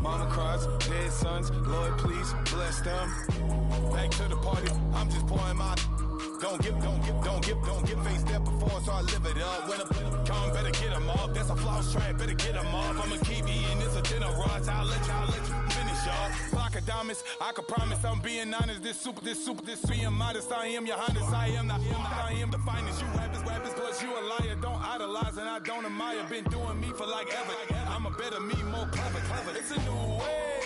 Mama cries, dead sons, Lord please bless them. Back to the party, I'm just pouring my. Don't get face step before, so I live it up. When I come, better get them up. That's a floss track, better get them up. I'ma keep eating this a dinner rush. I'll let you finish up. Block of diamonds, I can promise I'm being honest. This being modest. I am your highness. I am the finest. You rappers, plus you a liar. Don't idolize and I don't admire. Been doing me for like ever. I'm a better me, more clever. It's a new way.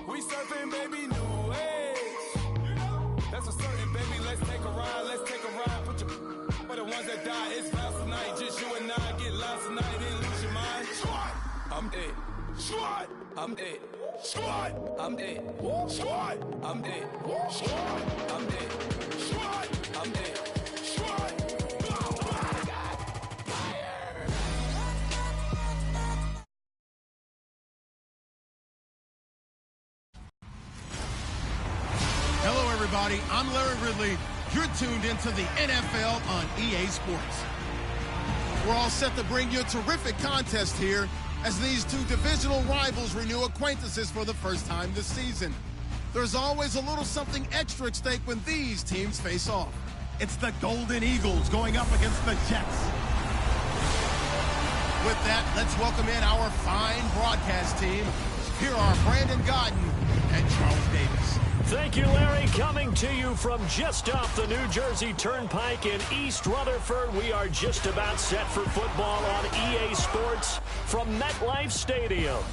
We surfing, baby, new age. That's a certain, baby. Let's take a ride. Put your for the ones that die. It's vows tonight. Just you and I get lost tonight and lose your mind. Squad, I'm it. Squad, I'm it. Squad, I'm it. Squad, I'm it. Squad, I'm it. Squad, I'm it. Squad. Hello, everybody. I'm Larry Ridley. You're tuned into the NFL on EA Sports. We're all set to bring you a terrific contest here as these two divisional rivals renew acquaintances for the first time this season. There's always a little something extra at stake when these teams face off. It's the Golden Eagles going up against the Jets. With that, let's welcome in our fine broadcast team. Here are Brandon Godden and Charles Davis. Thank you, Larry. Coming to you from just off the New Jersey Turnpike in East Rutherford. We are just about set for football on EA Sports from MetLife Stadium.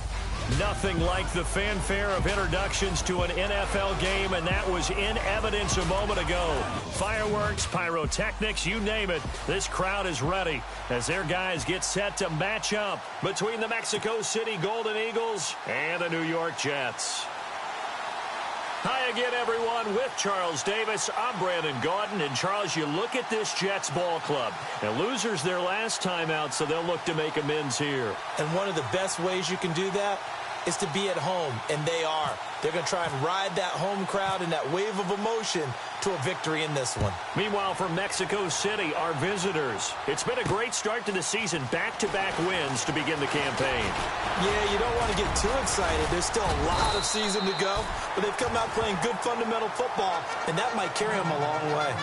Nothing like the fanfare of introductions to an NFL game, and that was in evidence a moment ago. Fireworks, pyrotechnics, you name it. This crowd is ready as their guys get set to match up between the Mexico City Golden Eagles and the New York Jets. Hi again, everyone. With Charles Davis, I'm Brandon Gaudin. And, Charles, you look at this Jets ball club. And losers their last time out, so they'll look to make amends here. And one of the best ways you can do that is to be at home, and they are. They're going to try and ride that home crowd and that wave of emotion to a victory in this one. Meanwhile, from Mexico City, our visitors. It's been a great start to the season. Back-to-back wins to begin the campaign. Yeah, you don't want to get too excited. There's still a lot of season to go, but they've come out playing good fundamental football, and that might carry them a long way.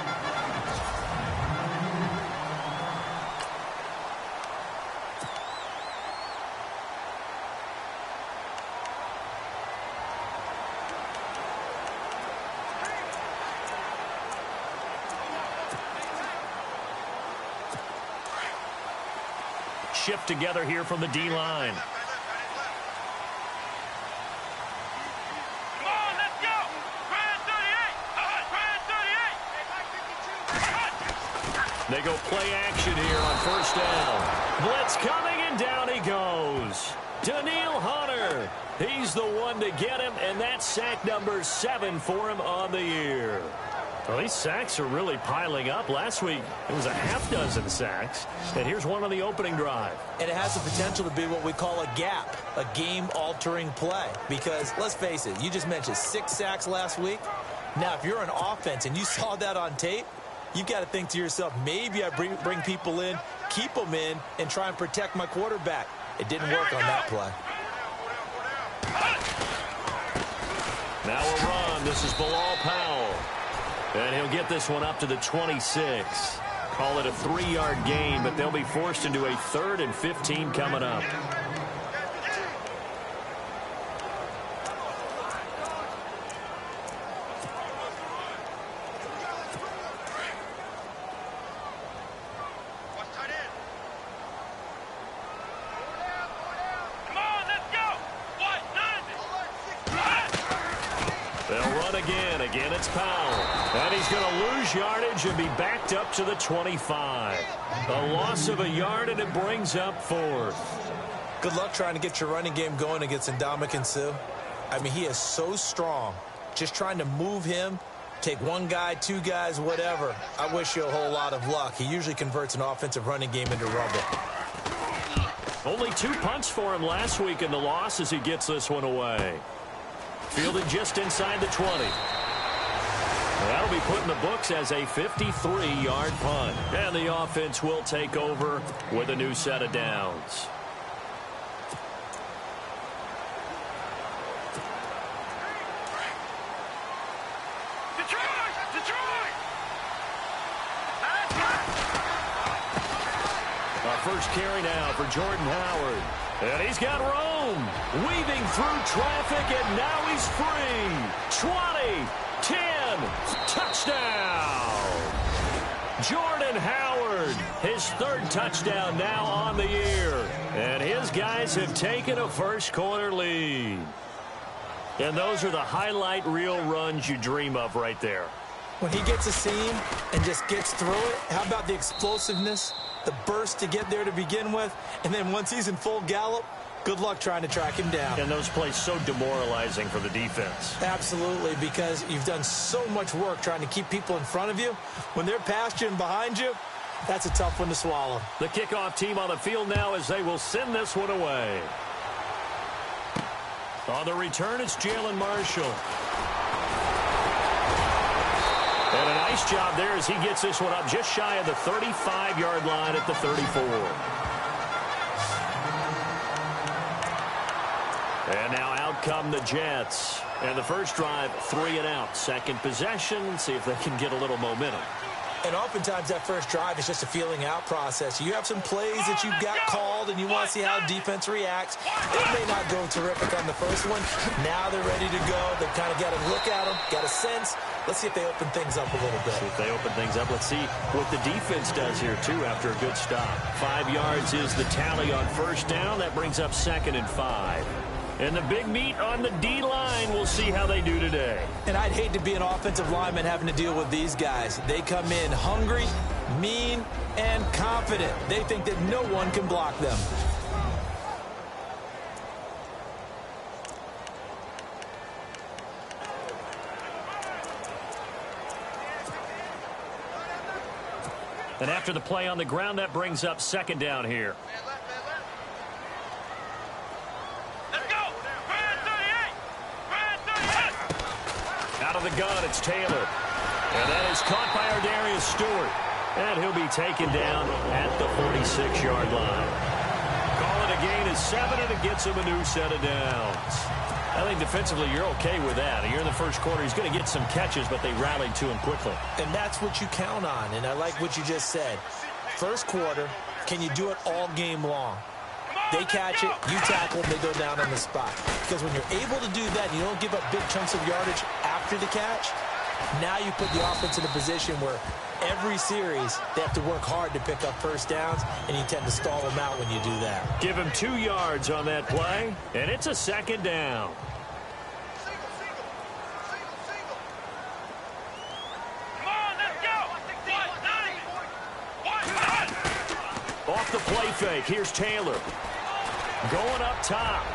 Shift together here from the D-line. Come on, let's go! Brand 38! They go play action here on first down. Blitz coming, and down he goes. Daniil Hunter. He's the one to get him, and that's sack number 7 for him on the year. Well, these sacks are really piling up. Last week, it was a half-dozen sacks. And here's one on the opening drive. And it has the potential to be what we call a gap, a game-altering play. Because, let's face it, you just mentioned 6 sacks last week. Now, if you're an offense and you saw that on tape, you've got to think to yourself, maybe I bring people in, keep them in, and try and protect my quarterback. It didn't work on that play. Now a run. This is Bilal Powell. And he'll get this one up to the 26. Call it a 3-yard gain, but they'll be forced into a 3rd and 15 coming up. Again, it's Powell. And he's going to lose yardage and be backed up to the 25. A loss of a yard, and it brings up 4th. Good luck trying to get your running game going against Ndamukong Suh. I mean, he is so strong. Just trying to move him, take one guy, 2 guys, whatever. I wish you a whole lot of luck. He usually converts an offensive running game into rubble. Only 2 punts for him last week in the loss as he gets this one away. Fielded just inside the 20. That'll be put in the books as a 53-yard punt. And the offense will take over with a new set of downs. first carry now for Jordan Howard. And he's got room. Weaving through traffic, and now he's free. 20, 10, touchdown. Jordan Howard, his third touchdown now on the year. And his guys have taken a first-quarter lead. And those are the highlight reel runs you dream of right there. When he gets a seam and just gets through it, how about the explosiveness, the burst to get there to begin with, and then once he's in full gallop, good luck trying to track him down. And those plays so demoralizing for the defense. Absolutely, because you've done so much work trying to keep people in front of you. When they're past you and behind you, that's a tough one to swallow. The kickoff team on the field now as they will send this one away. On the return, it's Jalen Marshall. And a nice job there as he gets this one up just shy of the 35-yard line at the 34. And now out come the Jets. And the first drive, 3 and out. Second possession, see if they can get a little momentum. And oftentimes that first drive is just a feeling out process. You have some plays that you've got called and you want to see how defense reacts. It may not go terrific on the first one. Now they're ready to go. They've kind of got a look at them, got a sense. Let's see if they open things up a little bit. See if they open things up. Let's see what the defense does here, too, after a good stop. 5 yards is the tally on first down. That brings up 2nd and 5. And the big meat on the D-line, we'll see how they do today. And I'd hate to be an offensive lineman having to deal with these guys. They come in hungry, mean, and confident. They think that no one can block them. And after the play on the ground, that brings up 2nd down here. Out of the gun, it's Taylor. And that is caught by Ardarius Stewart. And he'll be taken down at the 46-yard line. Call it a gain of 7, and it gets him a new set of downs. I think defensively you're okay with that. Here in the first quarter, he's going to get some catches, but they rallied to him quickly. And that's what you count on, and I like what you just said. First quarter, can you do it all game long? They catch it, you tackle them, they go down on the spot. Because when you're able to do that, and you don't give up big chunks of yardage after the catch, now you put the offense in a position where every series they have to work hard to pick up first downs, and you tend to stall them out when you do that. Give him 2 yards on that play, and it's a 2nd down. Off the play fake, here's Taylor. Going up top.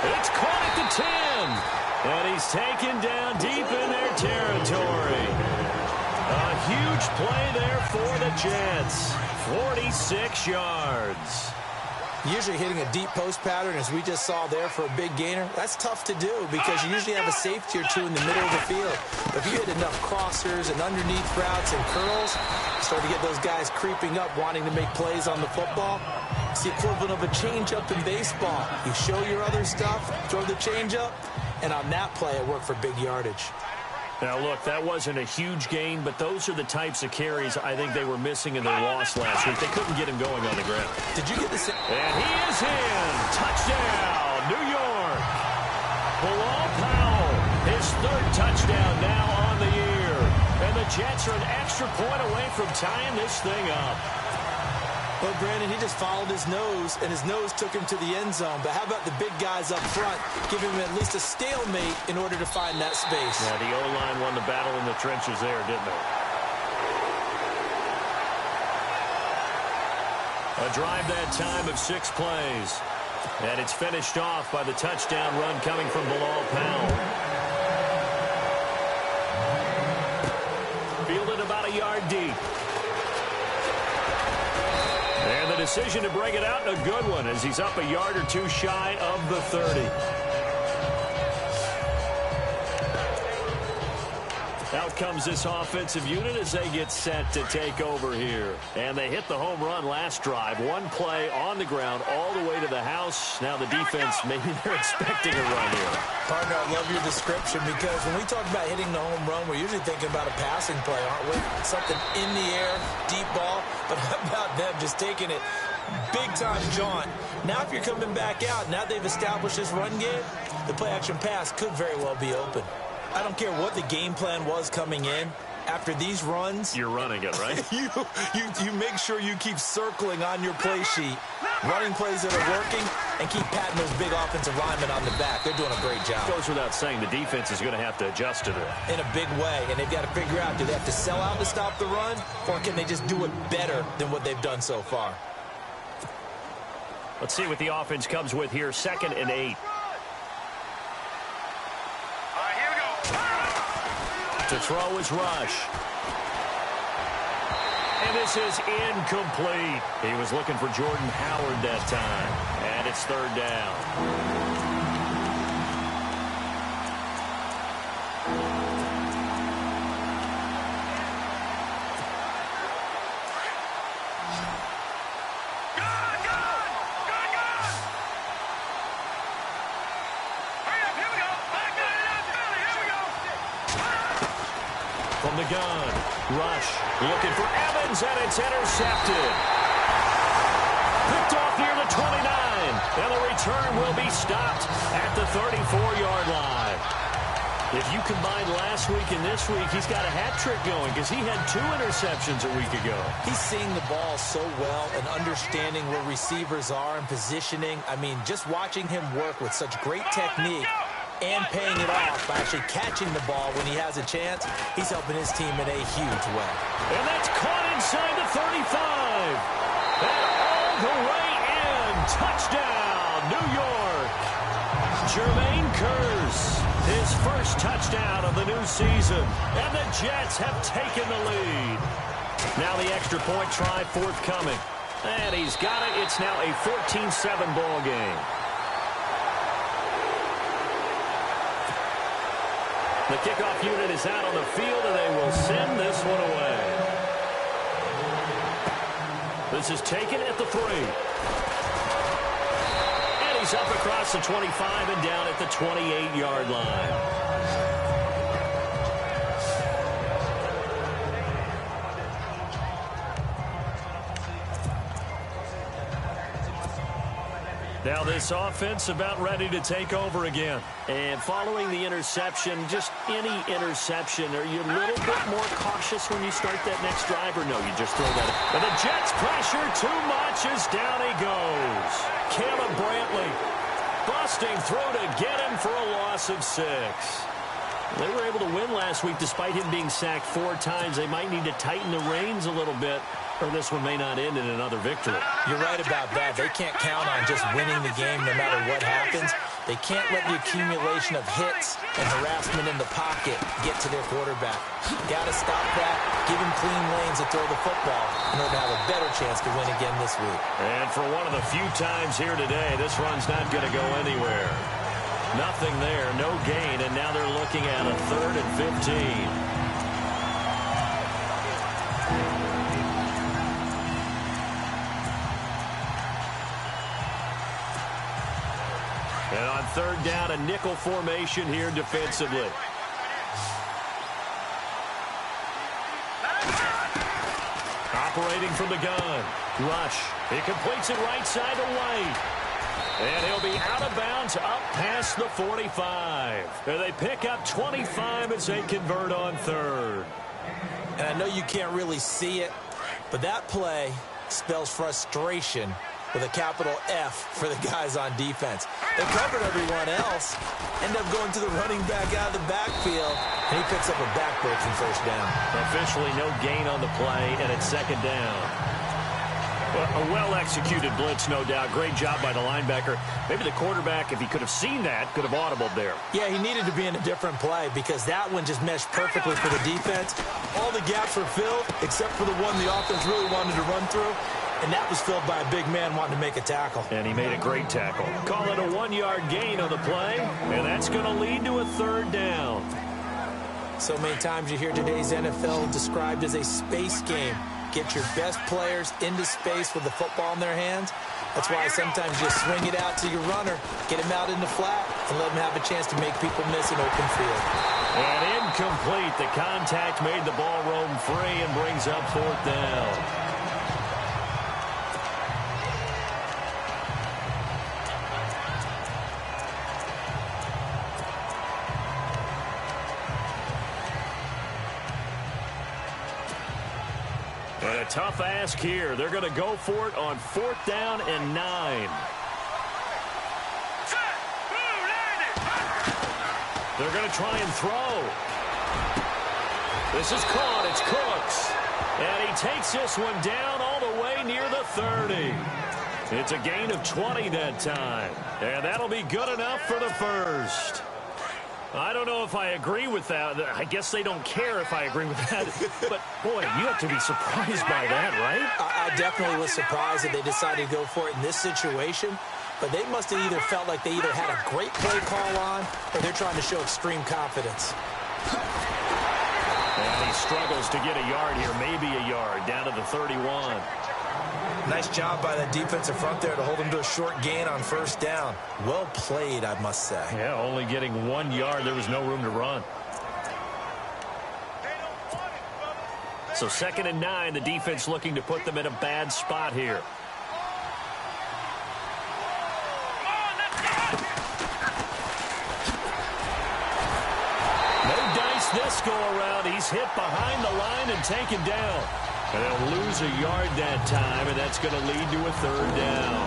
It's caught at the 10. And he's taken down deep in their territory. A huge play there for the Jets. 46 yards. Usually hitting a deep post pattern, as we just saw there for a big gainer, that's tough to do because you usually have a safety or two in the middle of the field. But if you hit enough crossers and underneath routes and curls, start to get those guys creeping up, wanting to make plays on the football. It's the equivalent of a changeup in baseball. You show your other stuff, throw the changeup, and on that play, it worked for big yardage. Now, look, that wasn't a huge gain, but those are the types of carries I think they were missing in their loss last week. They couldn't get him going on the ground. Did you get this? And he is in. Touchdown, New York. Bilal Powell, his 3rd touchdown now on the year. And the Jets are an extra point away from tying this thing up. Well, Brandon, he just followed his nose, and his nose took him to the end zone. But how about the big guys up front, giving him at least a stalemate in order to find that space? Yeah, the O-line won the battle in the trenches there, didn't they? A drive that time of 6 plays. And it's finished off by the touchdown run coming from Bilal Powell. Fielded about a yard deep. And the decision to bring it out, and a good one, as he's up a yard or 2 shy of the 30. Out comes this offensive unit as they get set to take over here. And they hit the home run last drive. 1 play on the ground all the way to the house. Now the defense, maybe they're expecting a run here. Partner, I love your description because when we talk about hitting the home run, we're usually thinking about a passing play, aren't we? Something in the air, deep ball. But how about them just taking it big-time jaunt? Now if you're coming back out, now they've established this run game, the play-action pass could very well be open. I don't care what the game plan was coming in. After these runs, you're running it, right? you make sure you keep circling on your play sheet, running plays that are working, and keep patting those big offensive linemen on the back. They're doing a great job. Goes without saying, the defense is going to have to adjust to that. In a big way, and they've got to figure out, do they have to sell out to stop the run, or can they just do it better than what they've done so far? Let's see what the offense comes with here. 2nd and 8. To throw is Rush. And this is incomplete. He was looking for Jordan Howard that time. And it's 3rd down. From the gun, Rush looking for Evans, and it's intercepted. Picked off near the 29, and the return will be stopped at the 34-yard line. If you combine last week and this week, he's got a hat trick going because he had 2 interceptions a week ago. He's seeing the ball so well and understanding where receivers are and positioning. I mean, just watching him work with such great technique and paying it off by actually catching the ball when he has a chance, he's helping his team in a huge way. And that's caught inside the 35. And all the way in. Touchdown, New York. Jermaine Kearse, his first touchdown of the new season. And the Jets have taken the lead. Now the extra point try forthcoming. And he's got it. It's now a 14-7 ball game. The kickoff unit is out on the field, and they will send this one away. This is taken at the 3. And he's up across the 25 and down at the 28-yard line. Now this offense about ready to take over again. And following the interception, just any interception, are you a little bit more cautious when you start that next drive, or no, you just throw that in? But the Jets pressure too much as down he goes. Caleb Brantley busting through to get him for a loss of 6. They were able to win last week despite him being sacked 4 times. They might need to tighten the reins a little bit, or this one may not end in another victory. You're right about that. They can't count on just winning the game no matter what happens. They can't let the accumulation of hits and harassment in the pocket get to their quarterback. Got to stop that, give him clean lanes to throw the football in order to have a better chance to win again this week. And for one of the few times here today, this run's not going to go anywhere. Nothing there, no gain, and now they're looking at a 3rd and 15. And on 3rd down, a nickel formation here defensively. Operating from the gun. Rush. He completes it right side to White. And he'll be out of bounds up past the 45. And they pick up 25 as they convert on 3rd. And I know you can't really see it, but that play spells frustration with a capital F for the guys on defense. They covered everyone else, end up going to the running back out of the backfield, and he picks up a back-breaking 1st down. Officially no gain on the play, and it's 2nd down. A well-executed blitz, no doubt. Great job by the linebacker. Maybe the quarterback, if he could have seen that, could have audibled there. Yeah, he needed to be in a different play because that one just meshed perfectly for the defense. All the gaps were filled except for the one the offense really wanted to run through, and that was filled by a big man wanting to make a tackle. And he made a great tackle. Call it a 1-yard gain on the play, and that's going to lead to a 3rd down. So many times you hear today's NFL described as a space game. Get your best players into space with the football in their hands. That's why sometimes you swing it out to your runner, get him out in the flat, and let him have a chance to make people miss an open field. And incomplete. The contact made the ball roam free and brings up 4th down. tough ask here. They're going to go for it on 4th down and 9. They're going to try and throw. This is caught. It's Cooks. And he takes this one down all the way near the 30. It's a gain of 20 that time. And that'll be good enough for the first. I don't know if I agree with that. I guess they don't care if I agree with that. But, boy, you have to be surprised by that, right? I definitely was surprised that they decided to go for it in this situation. But they must have either felt like they either had a great play call on or they're trying to show extreme confidence. And he struggles to get a yard here, maybe a yard, down to the 31. Nice job by that defensive front there to hold him to a short gain on 1st down. Well played, I must say. Yeah, only getting 1 yard. There was no room to run. So 2nd and 9, the defense looking to put them in a bad spot here. No dice this go around. He's hit behind the line and taken down. And they'll lose a yard that time, and that's going to lead to a 3rd down.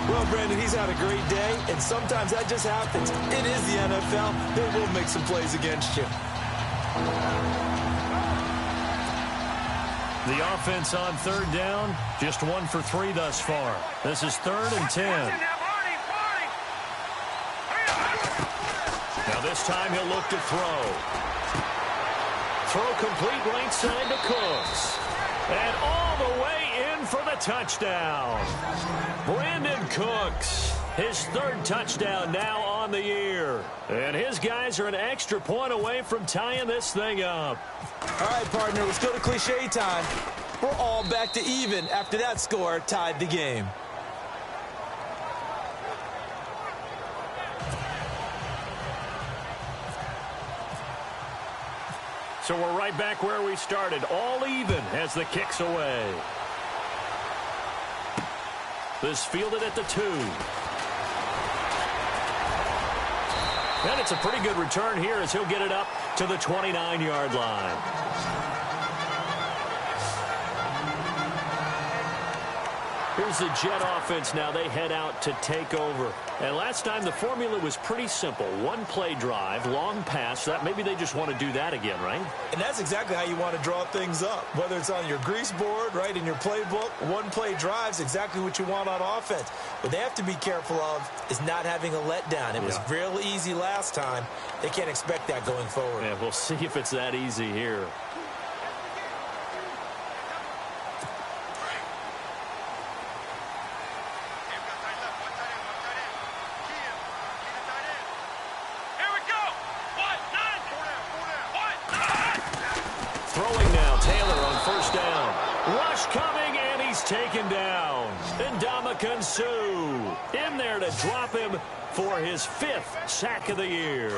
Well, Brandon, he's had a great day, and sometimes that just happens. It is the NFL. They will make some plays against you. The offense on 3rd down, just 1 for 3 thus far. This is 3rd and 10. Now this time he'll look to throw. Throw complete right side to Cooks. And all the way in for the touchdown. Brandon Cooks, his 3rd touchdown now on the year. And his guys are an extra point away from tying this thing up. All right, partner, let's go to cliche time. We're all back to even after that score tied the game. So we're right back where we started, all even as the kick's away. This fielded at the 2. And it's a pretty good return here as he'll get it up to the 29-yard line. Here's the Jet offense now. They head out to take over. And last time the formula was pretty simple. 1-play drive, long pass. That maybe they just want to do that again, right? And that's exactly how you want to draw things up. Whether it's on your grease board, right, in your playbook, 1-play drive's exactly what you want on offense. What they have to be careful of is not having a letdown. It was real easy last time. They can't expect that going forward. Yeah, we'll see if it's that easy here. Throwing now, Taylor on 1st down. Rush coming, and he's taken down. And Ndamukong Suh in there to drop him for his 5th sack of the year.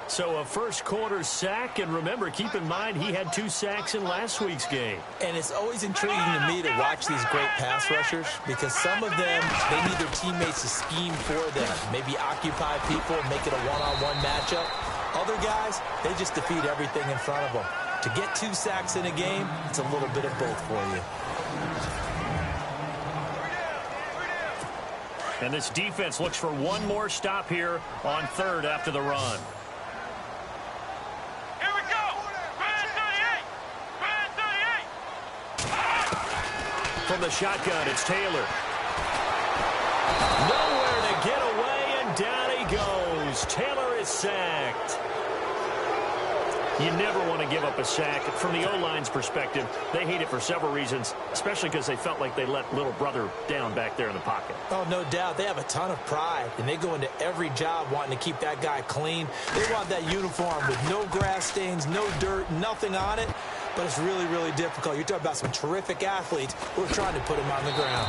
So a first-quarter sack, and remember, keep in mind, he had 2 sacks in last week's game. And it's always intriguing to me to watch these great pass rushers because some of them, they need their teammates to scheme for them. Maybe occupy people, make it a one-on-one matchup. Other guys, they just defeat everything in front of them. To get 2 sacks in a game, it's a little bit of both for you. And this defense looks for one more stop here on 3rd after the run. Here we go. Brand 38. From the shotgun, it's Taylor. Nowhere to get away, and down he goes. Taylor is sacked. You never want to give up a sack. From the O-line's perspective, they hate it for several reasons, especially because they felt like they let little brother down back there in the pocket. Oh, no doubt. They have a ton of pride, and they go into every job wanting to keep that guy clean. They want that uniform with no grass stains, no dirt, nothing on it, but it's really, really difficult. You're talking about some terrific athletes who are trying to put him on the ground.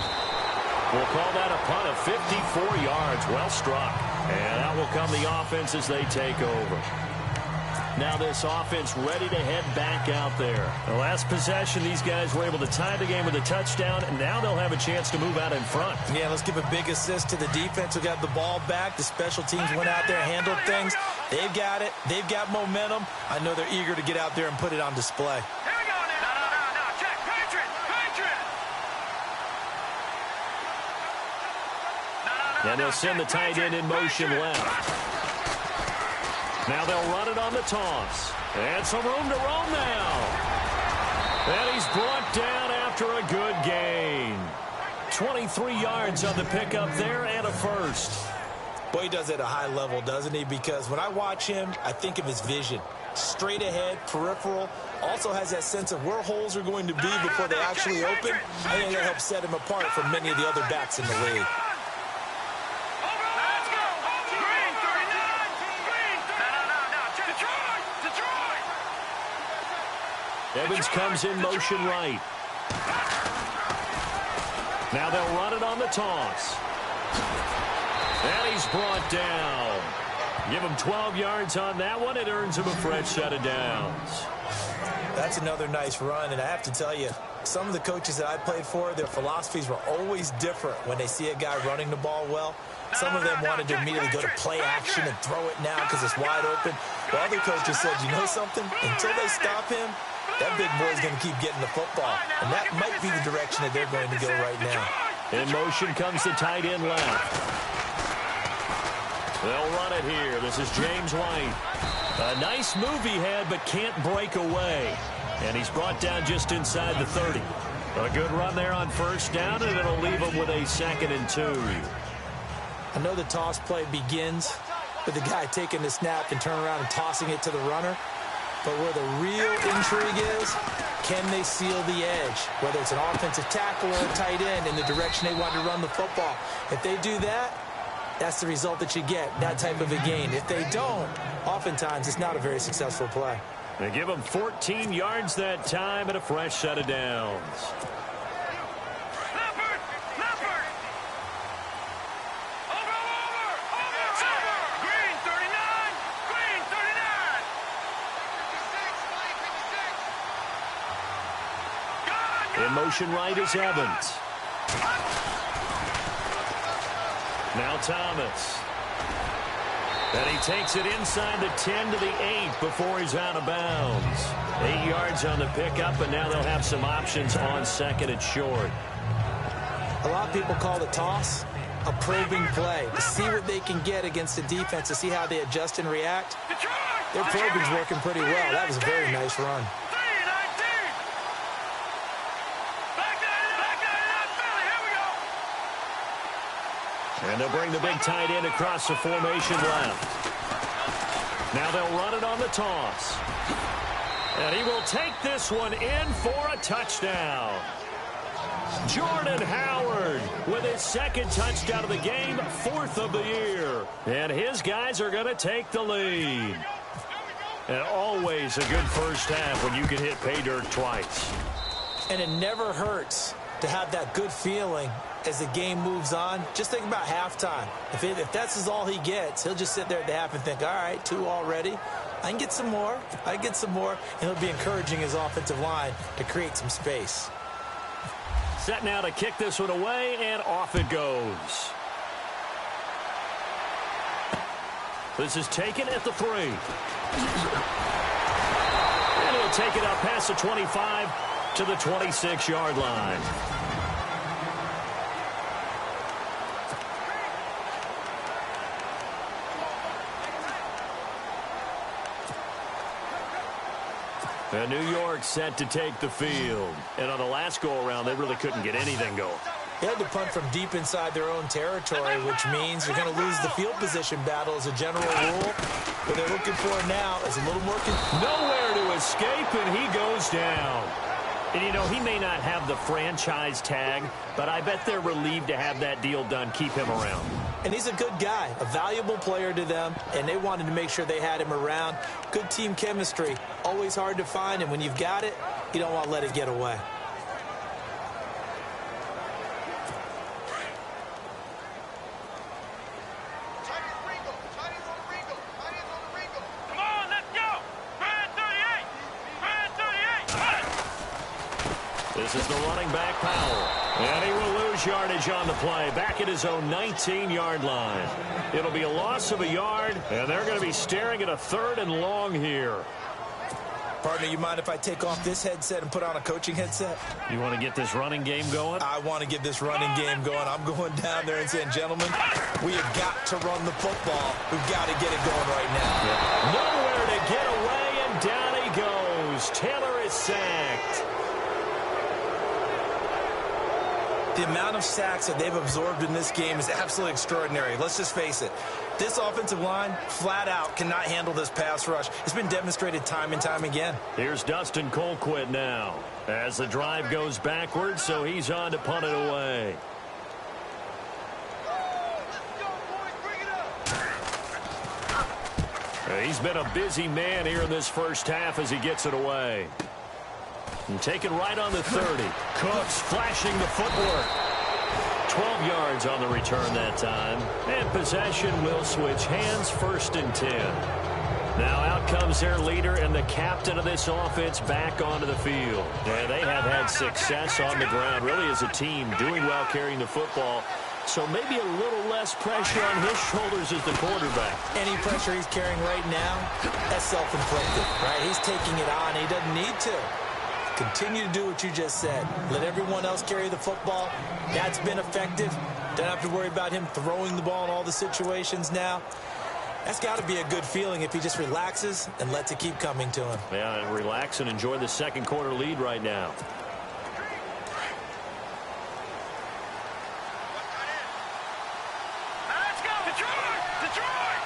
We'll call that a punt of 54 yards. Well struck. And out will come the offense as they take over. Now this offense ready to head back out there. The last possession, these guys were able to tie the game with a touchdown, and now they'll have a chance to move out in front. Yeah, let's give a big assist to the defense who got the ball back. The special teams went out there, handled things. They've got it. They've got momentum. I know they're eager to get out there and put it on display. Here we go now. No. Check. Patriot. And they'll send the tight end in motion left. Now they'll run it on the toss. And some room to roam now. And he's brought down after a good gain. 23 yards on the pickup there and a first. Boy, he does it at a high level, doesn't he? Because when I watch him, I think of his vision. Straight ahead, peripheral. Also has that sense of where holes are going to be before they actually open. I think that helps set him apart from many of the other backs in the league. Evans comes in motion right. Now they'll run it on the toss. And he's brought down. Give him 12 yards on that one. It earns him a fresh set of downs. That's another nice run, and I have to tell you, some of the coaches that I played for, their philosophies were always different when they see a guy running the ball well. Some of them wanted to immediately go to play action and throw it now because it's wide open. While other coaches said, you know something? Until they stop him, that big boy's going to keep getting the football. And that might be the direction that they're going to go right now. In motion comes the tight end left. They'll run it here. This is James White. A nice move he had, but can't break away. And he's brought down just inside the 30. A good run there on first down, and it'll leave him with a 2nd and 2. I know the toss play begins with the guy taking the snap and turning around and tossing it to the runner. But where the real intrigue is, can they seal the edge? Whether it's an offensive tackle or a tight end in the direction they want to run the football. If they do that, that's the result that you get, that type of a gain. If they don't, oftentimes it's not a very successful play. They give him 14 yards that time and a fresh set of downs. In motion right is Evans. Now Thomas. And he takes it inside the 10 to the 8 before he's out of bounds. 8 yards on the pickup, and now they'll have some options on 2nd and short. A lot of people call the toss a probing play to see what they can get against the defense, to see how they adjust and react. Their probing's working pretty well. That was a very nice run. And they'll bring the big tight end across the formation left. Now they'll run it on the toss. And he will take this one in for a touchdown. Jordan Howard with his 2nd touchdown of the game, 4th of the year. And his guys are going to take the lead. And always a good first half when you can hit pay dirt twice. And it never hurts to have that good feeling as the game moves on. Just think about halftime. If that's all he gets, he'll just sit there at the half and think, all right, 2 already. I can get some more. I can get some more. And he'll be encouraging his offensive line to create some space. Set now to kick this one away, and off it goes. This is taken at the 3. And he'll take it up past the 25 to the 26-yard line. And New York set to take the field. And on the last go-around, they really couldn't get anything going. They had to punt from deep inside their own territory, which means they're going to lose the field position battle as a general rule. What they're looking for now is a little more... Nowhere to escape, and he goes down. And, you know, he may not have the franchise tag, but I bet they're relieved to have that deal done, keep him around. And he's a good guy, a valuable player to them, and they wanted to make sure they had him around. Good team chemistry, always hard to find, and when you've got it, you don't want to let it get away. This is the running back, Powell. And he will lose yardage on the play. Back at his own 19-yard line. It'll be a loss of a yard, and they're going to be staring at a 3rd and long here. Partner, you mind if I take off this headset and put on a coaching headset? You want to get this running game going? I want to get this running game going. I'm going down there and saying, gentlemen, we have got to run the football. We've got to get it going right now. Yeah. Nowhere to get away, and down he goes. Taylor is sacked. The amount of sacks that they've absorbed in this game is absolutely extraordinary. Let's just face it. This offensive line, flat out, cannot handle this pass rush. It's been demonstrated time and time again. Here's Dustin Colquitt now as the drive goes backwards, so he's on to punt it away. He's been a busy man here in this first half as he gets it away. And taken right on the 30. Cooks flashing the footwork. 12 yards on the return that time. And possession will switch hands, 1st and 10. Now out comes their leader and the captain of this offense back onto the field. And they have had success on the ground, really as a team, doing well carrying the football. So maybe a little less pressure on his shoulders as the quarterback. Any pressure he's carrying right now, that's self-inflicted, right? He's taking it on. He doesn't need to. Continue to do what you just said. Let everyone else carry the football. That's been effective. Don't have to worry about him throwing the ball in all the situations now. That's got to be a good feeling if he just relaxes and lets it keep coming to him. Yeah, and relax and enjoy the second quarter lead right now. Let's go! Detroit! Detroit!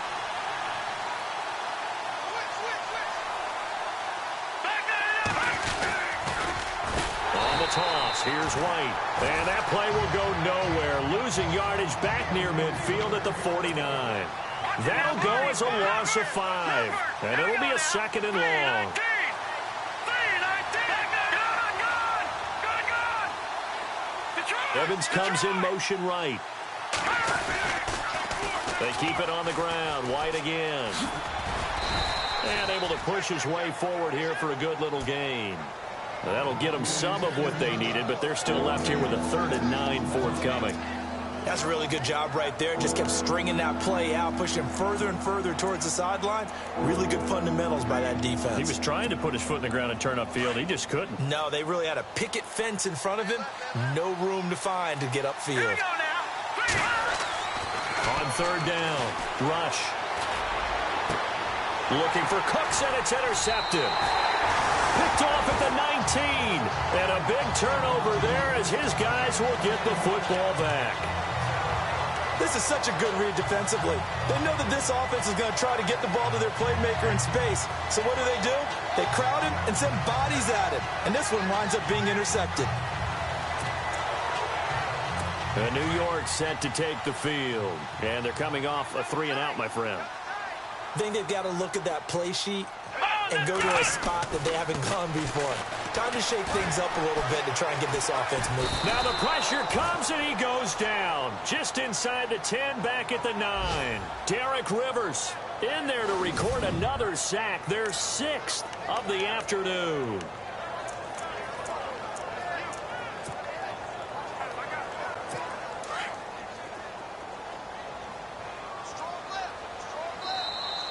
On the toss, here's White. And that play will go nowhere. Losing yardage back near midfield at the 49. That'll go as a loss of 5. And it'll be a 2nd and long. Evans comes in motion right. They keep it on the ground. White again. And able to push his way forward here for a good little gain. That'll get them some of what they needed, but they're still left here with a 3rd and 9 forthcoming. That's a really good job right there. Just kept stringing that play out, pushing him further and further towards the sideline. Really good fundamentals by that defense. He was trying to put his foot in the ground and turn upfield. He just couldn't. No, they really had a picket fence in front of him. No room to find to get upfield. On 3rd down, rush. Looking for Cooks, and it's intercepted. Picked off at the 19. And a big turnover there as his guys will get the football back. This is such a good read defensively. They know that this offense is going to try to get the ball to their playmaker in space. So what do? They crowd him and send bodies at him. And this one winds up being intercepted. And New York set to take the field. And they're coming off a 3-and-out, my friend. I think they've got to look at that play sheet and go to a spot that they haven't gone before. Time to shake things up a little bit to try and get this offense moving. Now the pressure comes and he goes down. Just inside the 10, back at the 9. Derek Rivers in there to record another sack. Their 6th of the afternoon.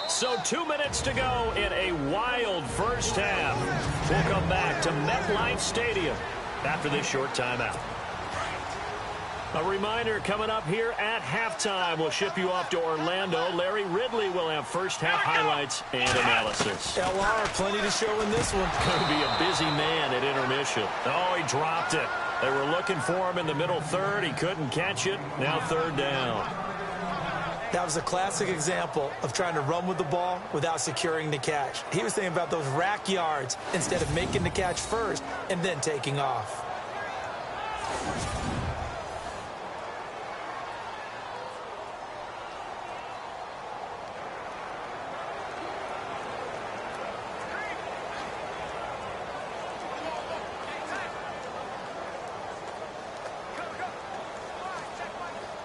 So 2 minutes to go in a wild first half. We'll come back to MetLife Stadium after this short timeout. A reminder coming up here at halftime. We'll ship you off to Orlando. Larry Ridley will have first half highlights and analysis. LR, plenty to show in this one. Going to be a busy man at intermission. Oh, he dropped it. They were looking for him in the middle 3rd. He couldn't catch it. Now 3rd down. That was a classic example of trying to run with the ball without securing the catch. He was thinking about those rack yards instead of making the catch first and then taking off.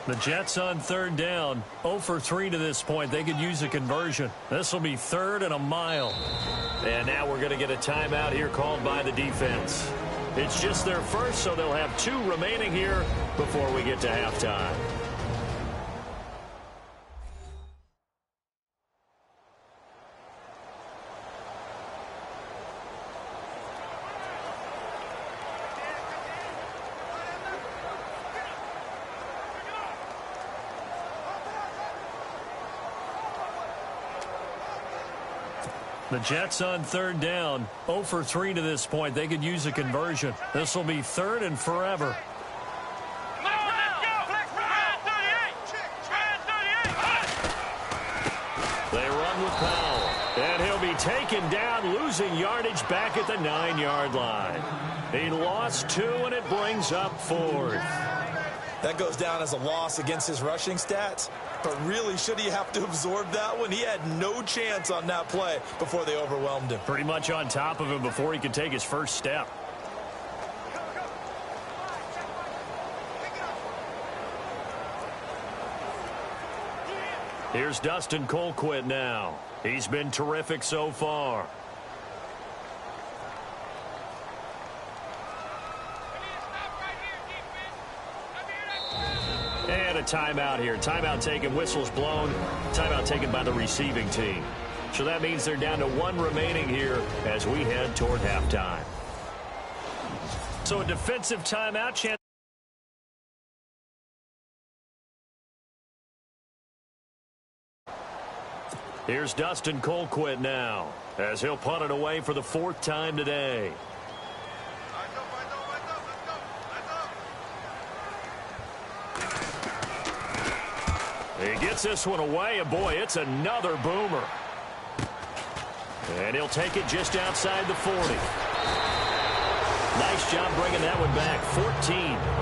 The Jets on 3rd down, 0 for 3 to this point. They could use a conversion. This will be 3rd and a mile. And now we're going to get a timeout here called by the defense. It's just their first, so they'll have 2 remaining here before we get to halftime. The Jets on third down, 0 for 3 to this point. They could use a conversion. This will be third and forever. They run with Powell, and he'll be taken down, losing yardage back at the 9-yard line. He lost 2, and it brings up 4th. That goes down as a loss against his rushing stats. But really, should he have to absorb that one? He had no chance on that play before they overwhelmed him. Pretty much on top of him before he could take his first step. Here's Dustin Colquitt now. He's been terrific so far. And a timeout here. Timeout taken, whistles blown. Timeout taken by the receiving team. So that means they're down to 1 remaining here as we head toward halftime. So a defensive timeout chance. Here's Dustin Colquitt now as he'll punt it away for the 4th time today. He gets this one away, and boy, it's another boomer. And he'll take it just outside the 40. Nice job bringing that one back. 14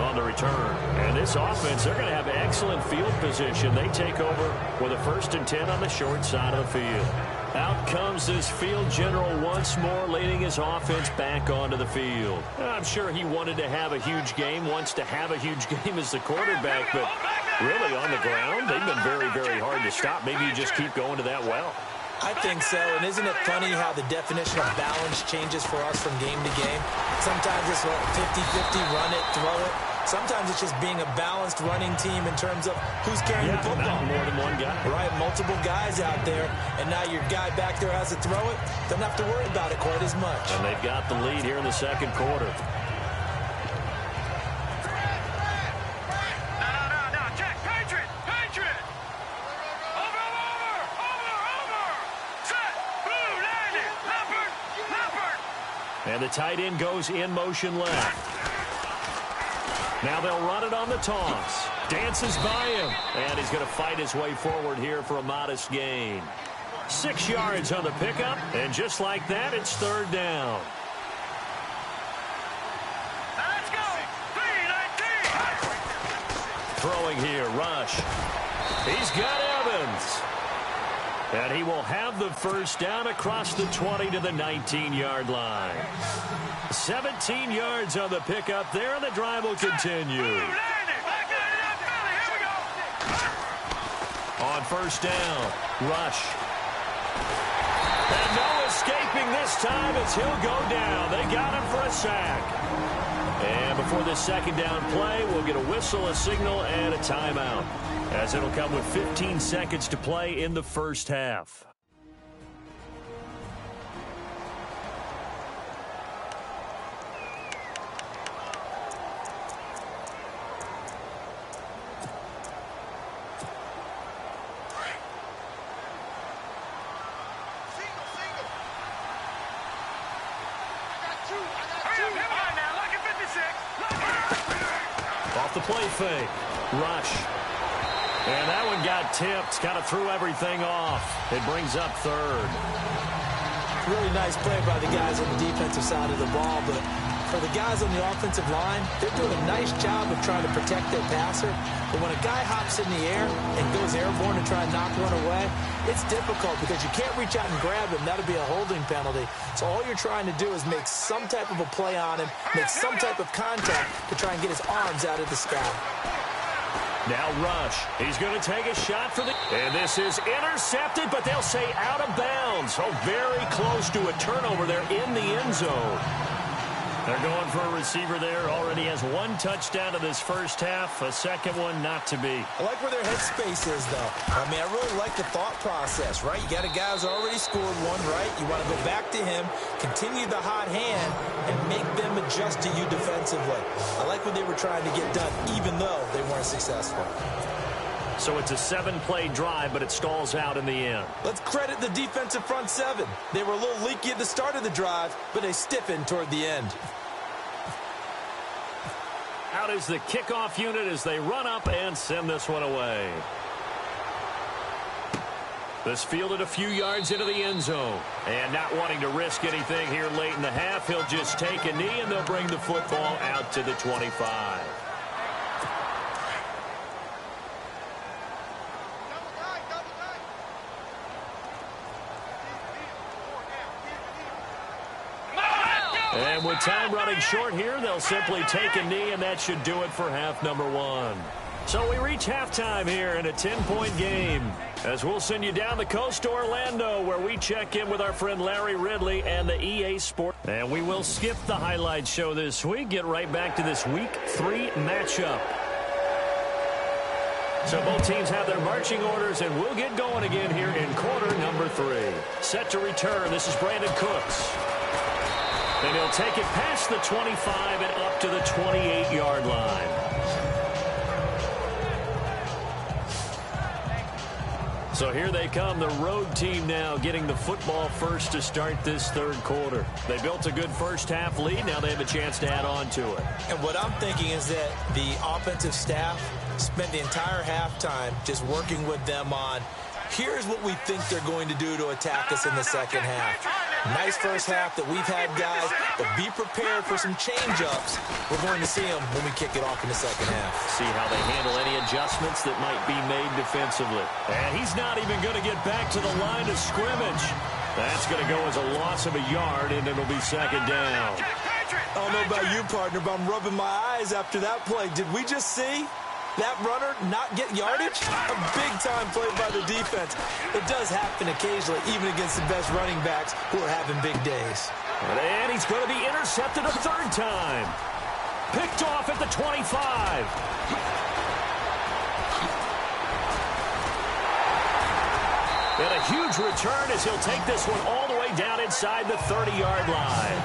on the return. And this offense, they're going to have excellent field position. They take over with a 1st and 10 on the short side of the field. Out comes this field general once more, leading his offense back onto the field. I'm sure he wanted to have a huge game, wants to have a huge game as the quarterback, but really on the ground, they've been very, very hard to stop. Maybe you just keep going to that well. I think so, and isn't it funny how the definition of balance changes for us from game to game? Sometimes it's 50-50, run it, throw it. Sometimes it's just being a balanced running team in terms of who's carrying the football. Not more than one guy. Right, multiple guys out there, and now your guy back there has to throw it. Doesn't have to worry about it quite as much. And they've got the lead here in the 2nd quarter. And the tight end goes in motion left. Now they'll run it on the toss. Dances by him. And he's going to fight his way forward here for a modest gain. 6 yards on the pickup. And just like that, it's 3rd down. Let's go. 3-19. Throwing here, Rush. He's got Evans. And he will have the 1st down across the 20 to the 19-yard line. 17 yards on the pickup there, and the drive will continue. On 1st down, Rush. And no escaping this time as he'll go down. They got him for a sack. And before this 2nd down play, we'll get a whistle, a signal, and a timeout, as it'll come with 15 seconds to play in the 1st half. Off the play fake. Rush. And that one got tipped. Kind of threw everything off. It brings up 3rd. Really nice play by the guys on the defensive side of the ball, but for the guys on the offensive line, they're doing a nice job of trying to protect their passer. But when a guy hops in the air and goes airborne to try and knock one away, it's difficult because you can't reach out and grab him. That'll be a holding penalty. So all you're trying to do is make some type of a play on him, make some type of contact to try and get his arms out of the sky. Now Rush. He's going to take a shot for the... And this is intercepted, but they'll say out of bounds. So very close to a turnover there in the end zone. They're going for a receiver there. Already has 1 touchdown in this 1st half. A 2nd one not to be. I like where their headspace is, though. I mean, I really like the thought process, right? You got a guy who's already scored 1, right? You want to go back to him, continue the hot hand, and make them adjust to you defensively. I like what they were trying to get done, even though they weren't successful. So it's a 7-play drive, but it stalls out in the end. Let's credit the defensive front seven. They were a little leaky at the start of the drive, but they stiffened toward the end. Out is the kickoff unit as they run up and send this one away. This fielded a few yards into the end zone. And not wanting to risk anything here late in the half, he'll just take a knee, and they'll bring the football out to the 25. And with time running short here, they'll simply take a knee, and that should do it for half number one. So we reach halftime here in a 10-point game, as we'll send you down the coast to Orlando, where we check in with our friend Larry Ridley and the EA Sport. And we will skip the highlight show this week, get right back to this Week 3 matchup. So both teams have their marching orders, and we'll get going again here in quarter number 3. Set to return, this is Brandon Cooks. And he'll take it past the 25 and up to the 28-yard line. So here they come, the road team now getting the football first to start this third quarter. They built a good first half lead. Now they have a chance to add on to it. And what I'm thinking is that the offensive staff spent the entire halftime just working with them on, here's what we think they're going to do to attack us in the second half. Nice first half that we've had, guys, but be prepared for some change-ups. We're going to see them when we kick it off in the second half. See how they handle any adjustments that might be made defensively. And he's not even going to get back to the line of scrimmage. That's going to go as a loss of a yard, and it'll be second down. I don't know about you, partner, but I'm rubbing my eyes after that play. Did we just see that runner not get yardage? A big-time play by the defense. It does happen occasionally, even against the best running backs who are having big days. And he's going to be intercepted a third time. Picked off at the 25. And a huge return as he'll take this one all the way down inside the 30-yard line.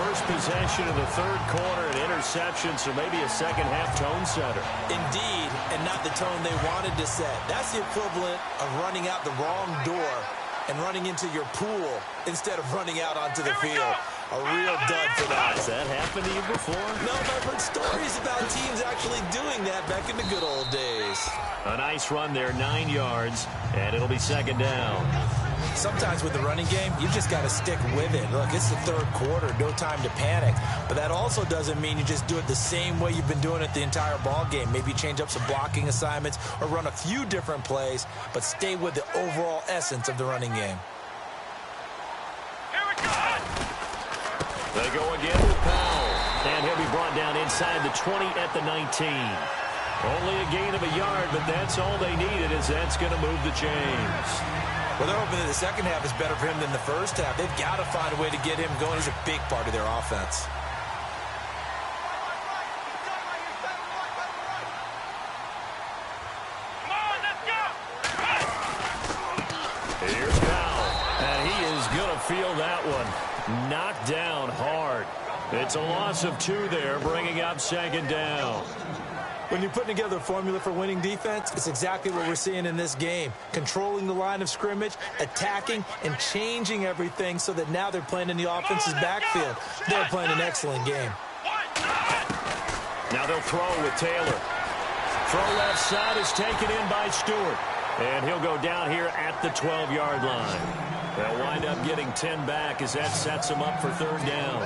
First possession of the third quarter, an interception, so maybe a second-half tone setter. Indeed, and not the tone they wanted to set. That's the equivalent of running out the wrong door and running into your pool instead of running out onto the field. A real dud for that. Has that happened to you before? No, but I've heard stories about teams actually doing that back in the good old days. A nice run there, 9 yards, and it'll be second down. Sometimes with the running game, you've just got to stick with it. Look, it's the third quarter, no time to panic. But that also doesn't mean you just do it the same way you've been doing it the entire ball game. Maybe change up some blocking assignments or run a few different plays, but stay with the overall essence of the running game. They go again with Powell. And he'll be brought down inside the 20 at the 19. Only a gain of a yard, but that's all they needed, as that's going to move the chains. Well, they're hoping that the second half is better for him than the first half. They've got to find a way to get him going. He's a big part of their offense. Here's Powell, and he is going to feel that one. Knocked down hard. It's a loss of 2 there, bringing up second down. When you're putting together a formula for winning defense, it's exactly what we're seeing in this game. Controlling the line of scrimmage, attacking, and changing everything so that now they're playing in the offense's backfield. They're playing an excellent game. Now they'll throw with Taylor. Throw left side is taken in by Stewart. And he'll go down here at the 12-yard line. They'll wind up getting 10 back as that sets them up for third down.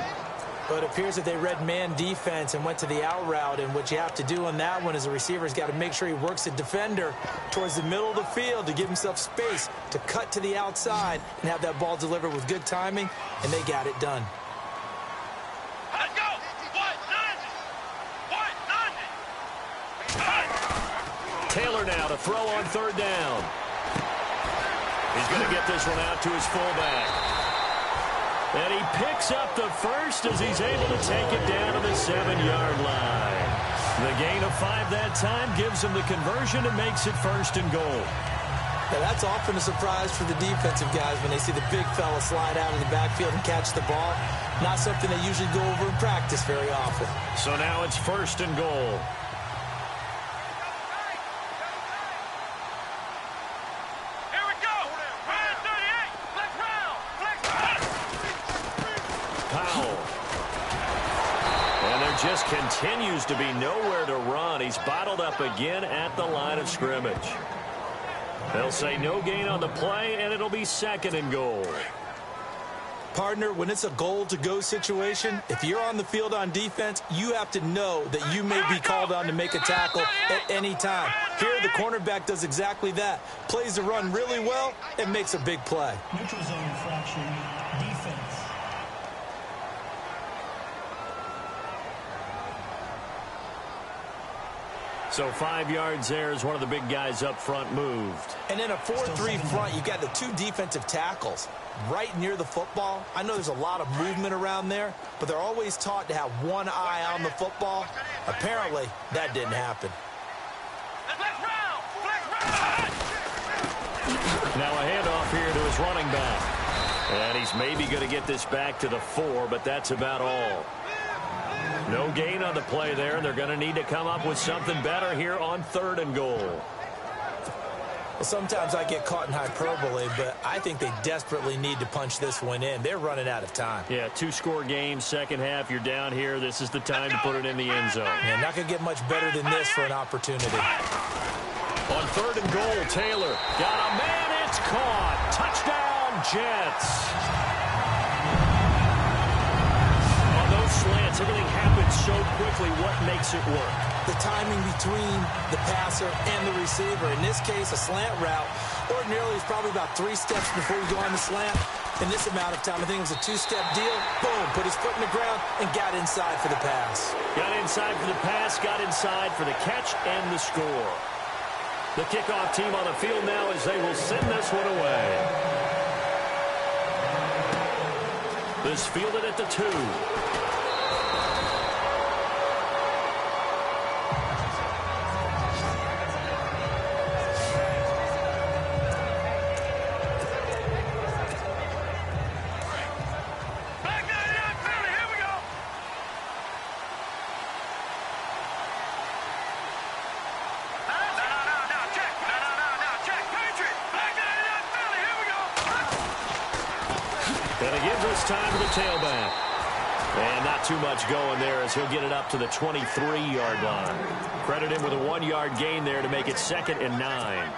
But it appears that they read man defense and went to the out route, and what you have to do on that one is the receiver's got to make sure he works the defender towards the middle of the field to give himself space to cut to the outside and have that ball delivered with good timing, and they got it done. Let's go! Taylor now to throw on third down. He's going to get this one out to his fullback. And he picks up the first as he's able to take it down to the 7-yard line. The gain of 5 that time gives him the conversion and makes it first and goal. Now that's often a surprise for the defensive guys when they see the big fella slide out of the backfield and catch the ball. Not something they usually go over in practice very often. So now it's first and goal. just continues to be nowhere to run. He's bottled up again at the line of scrimmage. They'll say no gain on the play, and it'll be 2nd and goal. Partner, when it's a goal-to-go situation, if you're on the field on defense, you have to know that you may be called on to make a tackle at any time. Here, the cornerback does exactly that. Plays the run really well and makes a big play. Neutral zone infraction, defense. So 5 yards there as one of the big guys up front moved. And in a 4-3 front, you've got the 2 defensive tackles right near the football. I know there's a lot of movement around there, but they're always taught to have one eye on the football. Apparently, that didn't happen. Now a handoff here to his running back. And he's maybe going to get this back to the 4, but that's about all. No gain on the play there. They're going to need to come up with something better here on 3rd and goal. Well, sometimes I get caught in hyperbole, but I think they desperately need to punch this one in. They're running out of time. Yeah, 2-score game, second half. You're down here. This is the time to put it in the end zone. Yeah, not going to get much better than this for an opportunity. On 3rd and goal, Taylor got a man. It's caught. Touchdown, Jets. On those slants, everything happens so quickly. What makes it work? The timing between the passer and the receiver. In this case, a slant route. Ordinarily, it's probably about 3 steps before you go on the slant. In this amount of time, I think it was a 2-step deal. Boom, put his foot in the ground and got inside for the pass. Got inside for the pass, got inside for the catch and the score. The kickoff team on the field now as they will send this one away. This fielded at the 2. And it gives us time to the tailback. And not too much going there as he'll get it up to the 23-yard line. Credit him with a 1-yard gain there to make it 2nd and 9.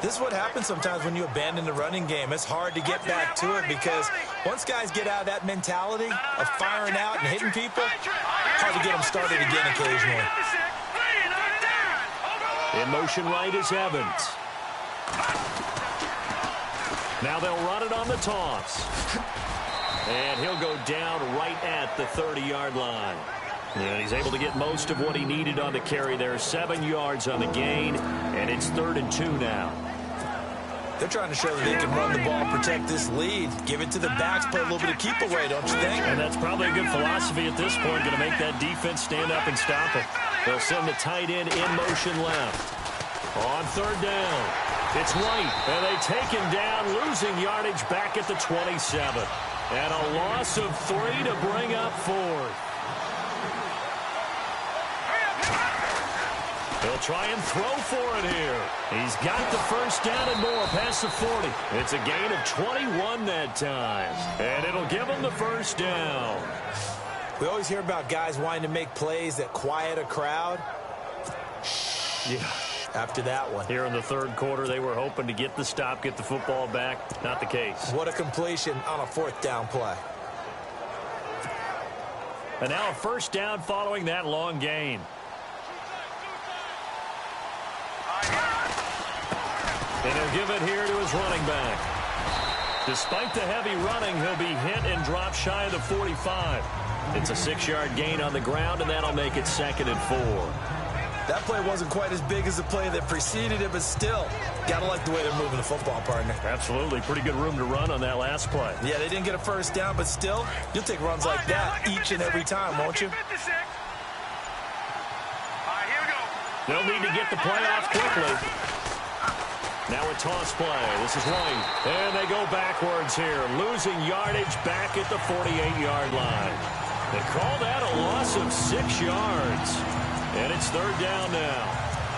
This is what happens sometimes when you abandon the running game. It's hard to get back to it because once guys get out of that mentality of firing out and hitting people, hard to get them started again occasionally. In motion right is Evans. Now they'll run it on the toss. And he'll go down right at the 30-yard line. And he's able to get most of what he needed on the carry there. 7 yards on the gain, and it's 3rd and 2 now. They're trying to show that they can run the ball, protect this lead, give it to the backs, play a little bit of keep away, don't you think? And that's probably a good philosophy at this point, going to make that defense stand up and stop it. They'll send the tight end in motion left. On 3rd down, it's White, and they take him down, losing yardage back at the 27. And a loss of 3 to bring up 4th. He'll try and throw for it here. He's got the first down and more past the 40. It's a gain of 21 that time. And it'll give him the first down. We always hear about guys wanting to make plays that quiet a crowd. Yeah. After that one. Here in the 3rd quarter, they were hoping to get the stop, get the football back. Not the case. What a completion on a 4th down play. And now a first down following that long gain. And he'll give it here to his running back. Despite the heavy running, he'll be hit and drop shy of the 45. It's a 6-yard gain on the ground, and that'll make it 2nd and 4. That play wasn't quite as big as the play that preceded it, but still, gotta like the way they're moving the football, partner. Absolutely. Pretty good room to run on that last play. Yeah, they didn't get a first down, but still, you'll take runs like that each and every time, won't you? They'll need to get the play off quickly. Now a toss play. This is White. And they go backwards here, losing yardage back at the 48-yard line. They call that a loss of 6 yards. And it's 3rd down now.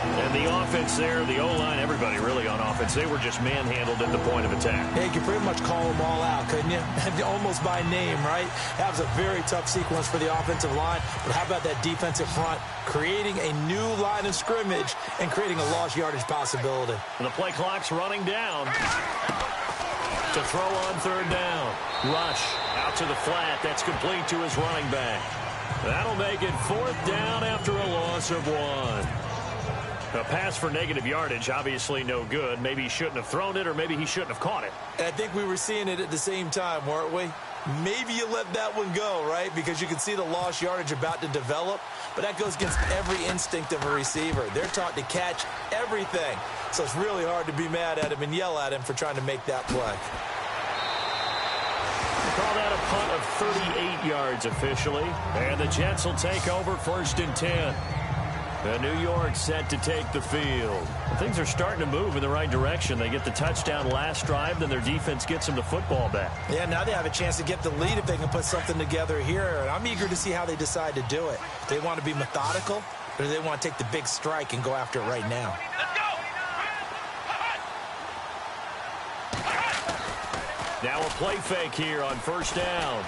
And the offense there, the O-line, everybody really on offense, they were just manhandled at the point of attack. Yeah, you could pretty much call them all out, couldn't you? Almost by name, right? That was a very tough sequence for the offensive line. But how about that defensive front creating a new line of scrimmage and creating a lost yardage possibility? And the play clock's running down. To throw on third down. Rush out to the flat. That's complete to his running back. That'll make it fourth down after a loss of 1. A pass for negative yardage, obviously no good. Maybe he shouldn't have thrown it, or maybe he shouldn't have caught it. I think we were seeing it at the same time, weren't we? Maybe you let that one go, right? Because you can see the lost yardage about to develop. But that goes against every instinct of a receiver. They're taught to catch everything. So it's really hard to be mad at him and yell at him for trying to make that play. Call that a punt of 38 yards officially. And the Jets will take over 1st and 10. And New York set to take the field. Things are starting to move in the right direction. They get the touchdown last drive, then their defense gets them the football back. Yeah, now they have a chance to get the lead if they can put something together here. And I'm eager to see how they decide to do it. Do they want to be methodical, or do they want to take the big strike and go after it right now? Now a play fake here on 1st down.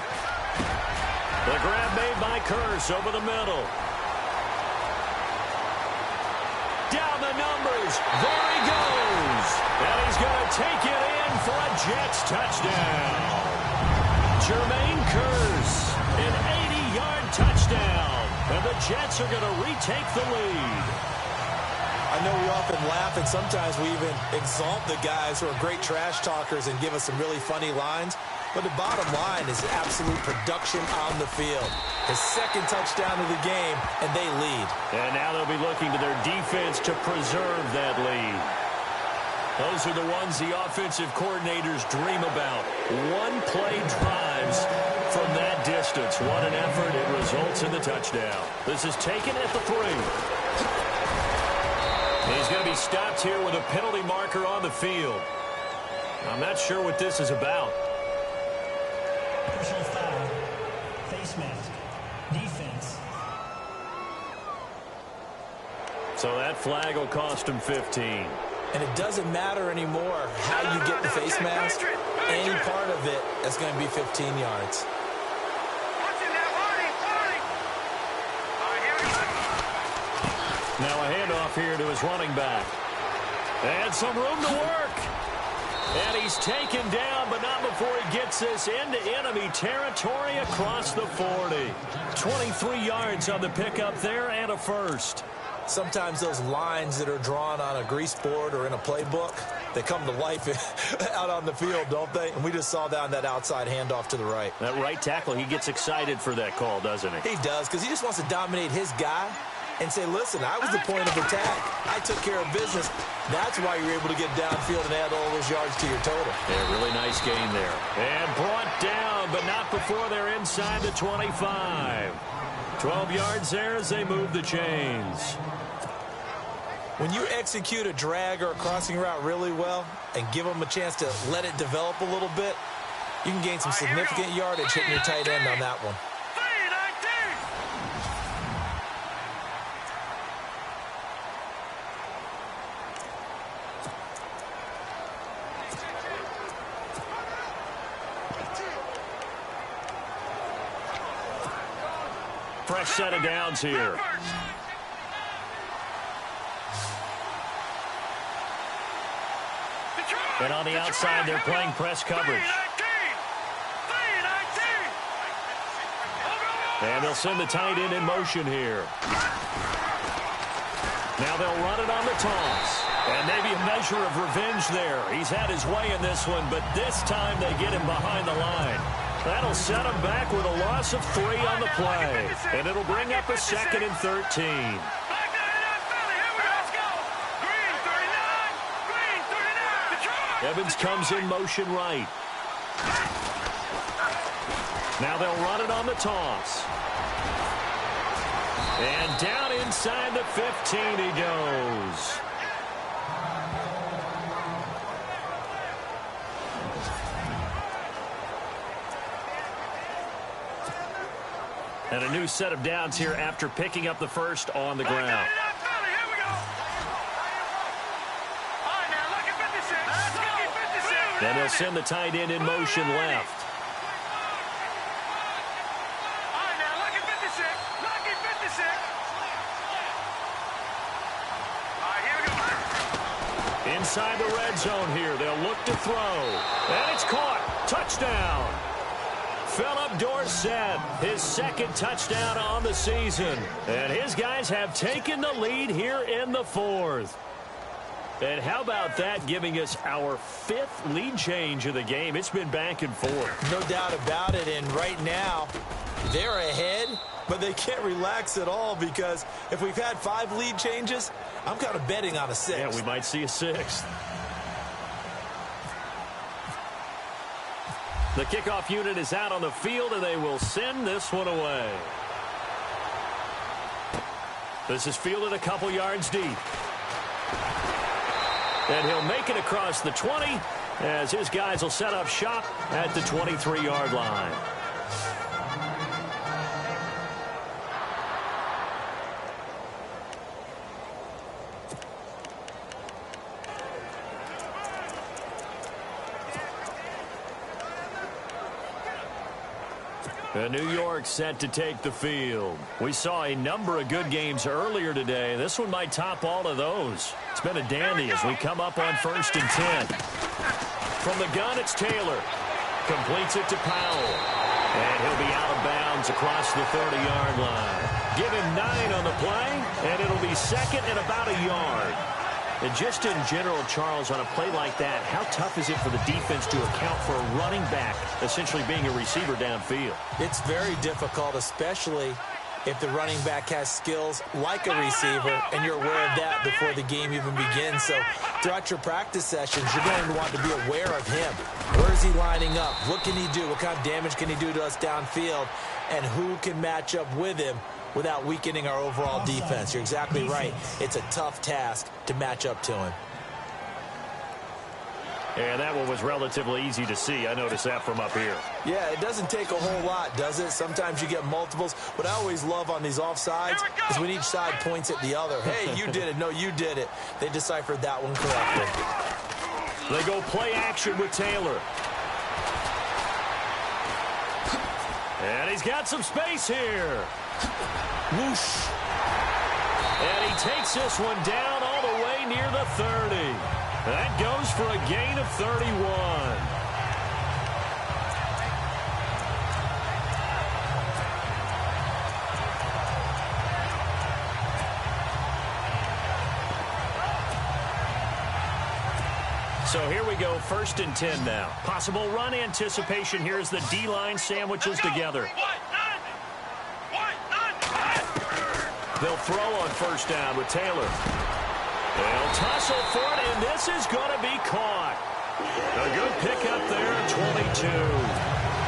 The grab made by Curse over the middle. Down the numbers. There he goes. And he's going to take it in for a Jets touchdown. Jermaine Curse, an 80-yard touchdown. And the Jets are going to retake the lead. I know we often laugh, and sometimes we even exalt the guys who are great trash talkers and give us some really funny lines. But the bottom line is absolute production on the field. His 2nd touchdown of the game, and they lead. And now they'll be looking to their defense to preserve that lead. Those are the ones the offensive coordinators dream about. One-play drives from that distance. What an effort. It results in the touchdown. This is taken at the 3. He's going to be stopped here with a penalty marker on the field. I'm not sure what this is about. Personal foul. Face mask. Defense. So that flag will cost him 15. And it doesn't matter anymore how you get the face mask. Any part of it is going to be 15 yards. Now a handoff here to his running back. And some room to work. And he's taken down, but not before he gets this into enemy territory across the 40. 23 yards on the pickup there and a first. Sometimes those lines that are drawn on a grease board or in a playbook, they come to life out on the field, don't they? And we just saw that on that outside handoff to the right. That right tackle, he gets excited for that call, doesn't he? He does, because he just wants to dominate his guy and say, listen, I was the point of attack. I took care of business. That's why you're able to get downfield and add all those yards to your total. Yeah, really nice gain there. And brought down, but not before they're inside the 25. 12 yards there as they move the chains. When you execute a drag or a crossing route really well and give them a chance to let it develop a little bit, you can gain some significant yardage hitting your tight end on that one. Fresh set of downs here. And on the outside, they're playing press coverage. And they'll send the tight end in motion here. Now they'll run it on the toss. And maybe a measure of revenge there. He's had his way in this one, but this time they get him behind the line. That'll set him back with a loss of 3 on the play. And it'll bring up a 2nd and 13. Evans comes in motion right. Now they'll run it on the toss. And down inside the 15 he goes. And a new set of downs here after picking up the first on the ground. And they'll send the tight end in motion left. All right, now, lucky 56. Lucky 56. All right, here we go. Inside the red zone here. They'll look to throw. And it's caught. Touchdown. Philip Dorsett, his second touchdown on the season. And his guys have taken the lead here in the fourth. And how about that, giving us our fifth lead change of the game? It's been back and forth. No doubt about it. And right now, they're ahead, but they can't relax at all because if we've had 5 lead changes, I'm kind of betting on a 6th. Yeah, we might see a 6th. The kickoff unit is out on the field, and they will send this one away. This is fielded a couple yards deep. And he'll make it across the 20 as his guys will set up shop at the 23-yard line. New York set to take the field. We saw a number of good games earlier today. This one might top all of those. It's been a dandy as we come up on 1st and 10. From the gun, it's Taylor. Completes it to Powell. And he'll be out of bounds across the 30-yard line. Give him 9 on the play, and it'll be second and about a yard. And just in general, Charles, on a play like that, how tough is it for the defense to account for a running back essentially being a receiver downfield? It's very difficult, especially if the running back has skills like a receiver, and you're aware of that before the game even begins. So throughout your practice sessions, you're going to want to be aware of him. Where is he lining up? What can he do? What kind of damage can he do to us downfield? And who can match up with him without weakening our overall defense? You're exactly right. It's a tough task to match up to him. And that one was relatively easy to see. I noticed that from up here. Yeah, it doesn't take a whole lot, does it? Sometimes you get multiples. What I always love on these offsides is when each side points at the other. Hey, you did it. No, you did it. They deciphered that one correctly. They go play action with Taylor. And he's got some space here. Whoosh. And he takes this one down all the way near the 30. That goes for a gain of 31. So here we go, 1st and 10 now. Possible run anticipation here as the D-line sandwiches together. They'll throw on 1st down with Taylor. They'll tussle for it, and this is going to be caught. A good pickup there at 22.